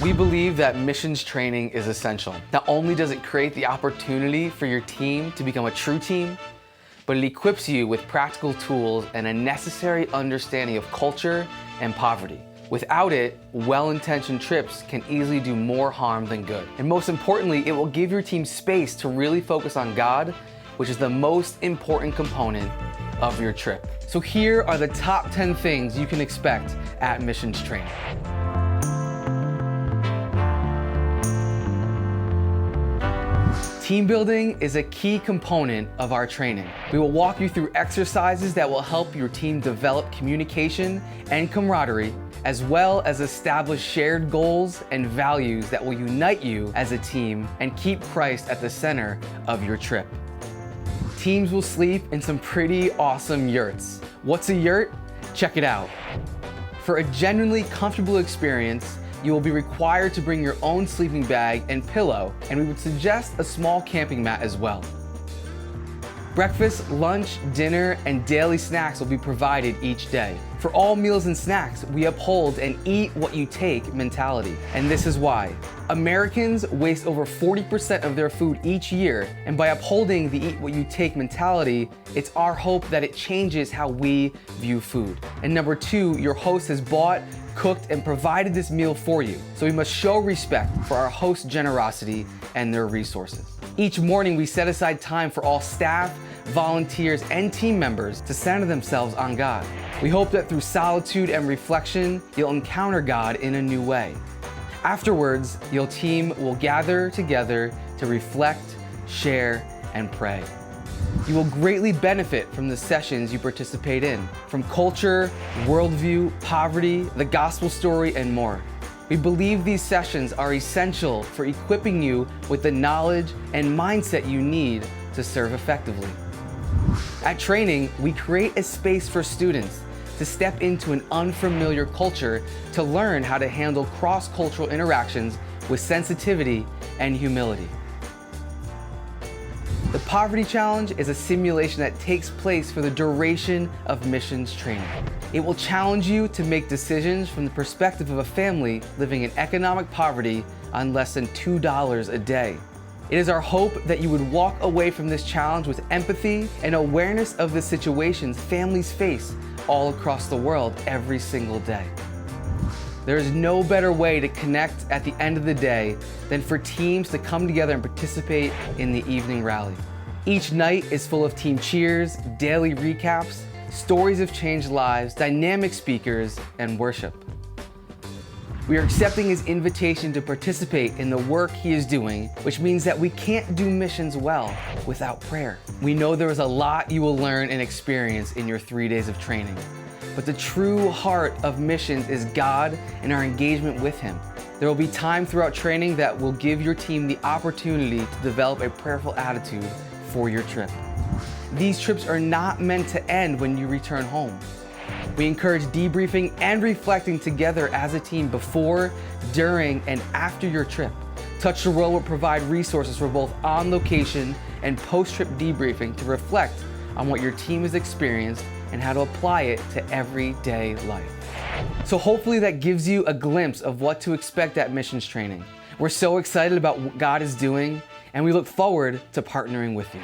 We believe that missions training is essential. Not only does it create the opportunity for your team to become a true team, but it equips you with practical tools and a necessary understanding of culture and poverty. Without it, well-intentioned trips can easily do more harm than good. And most importantly, it will give your team space to really focus on God, which is the most important component of your trip. So here are the top 10 things you can expect at missions training. Team building is a key component of our training. We will walk you through exercises that will help your team develop communication and camaraderie, as well as establish shared goals and values that will unite you as a team and keep Christ at the center of your trip. Teams will sleep in some pretty awesome yurts. What's a yurt? Check it out. For a genuinely comfortable experience, you will be required to bring your own sleeping bag and pillow, and we would suggest a small camping mat as well. Breakfast, lunch, dinner, and daily snacks will be provided each day. For all meals and snacks, we uphold an eat what you take mentality. And this is why. Americans waste over 40% of their food each year, and by upholding the eat what you take mentality, it's our hope that it changes how we view food. And number two, your host has bought, cooked, and provided this meal for you. So we must show respect for our host's generosity and their resources. Each morning, we set aside time for all staff, volunteers, and team members to center themselves on God. We hope that through solitude and reflection, you'll encounter God in a new way. Afterwards, your team will gather together to reflect, share, and pray. You will greatly benefit from the sessions you participate in, from culture, worldview, poverty, the gospel story, and more. We believe these sessions are essential for equipping you with the knowledge and mindset you need to serve effectively. At training, we create a space for students to step into an unfamiliar culture to learn how to handle cross-cultural interactions with sensitivity and humility. The Poverty Challenge is a simulation that takes place for the duration of missions training. It will challenge you to make decisions from the perspective of a family living in economic poverty on less than $2 a day. It is our hope that you would walk away from this challenge with empathy and awareness of the situations families face all across the world every single day. There is no better way to connect at the end of the day than for teams to come together and participate in the evening rally. Each night is full of team cheers, daily recaps, stories of changed lives, dynamic speakers, and worship. We are accepting his invitation to participate in the work he is doing, which means that we can't do missions well without prayer. We know there is a lot you will learn and experience in your 3 days of training, but the true heart of missions is God and our engagement with him. There will be time throughout training that will give your team the opportunity to develop a prayerful attitude for your trip. These trips are not meant to end when you return home. We encourage debriefing and reflecting together as a team before, during, and after your trip. Touch the World will provide resources for both on-location and post-trip debriefing to reflect on what your team has experienced and how to apply it to everyday life. So hopefully that gives you a glimpse of what to expect at missions training. We're so excited about what God is doing, and we look forward to partnering with you.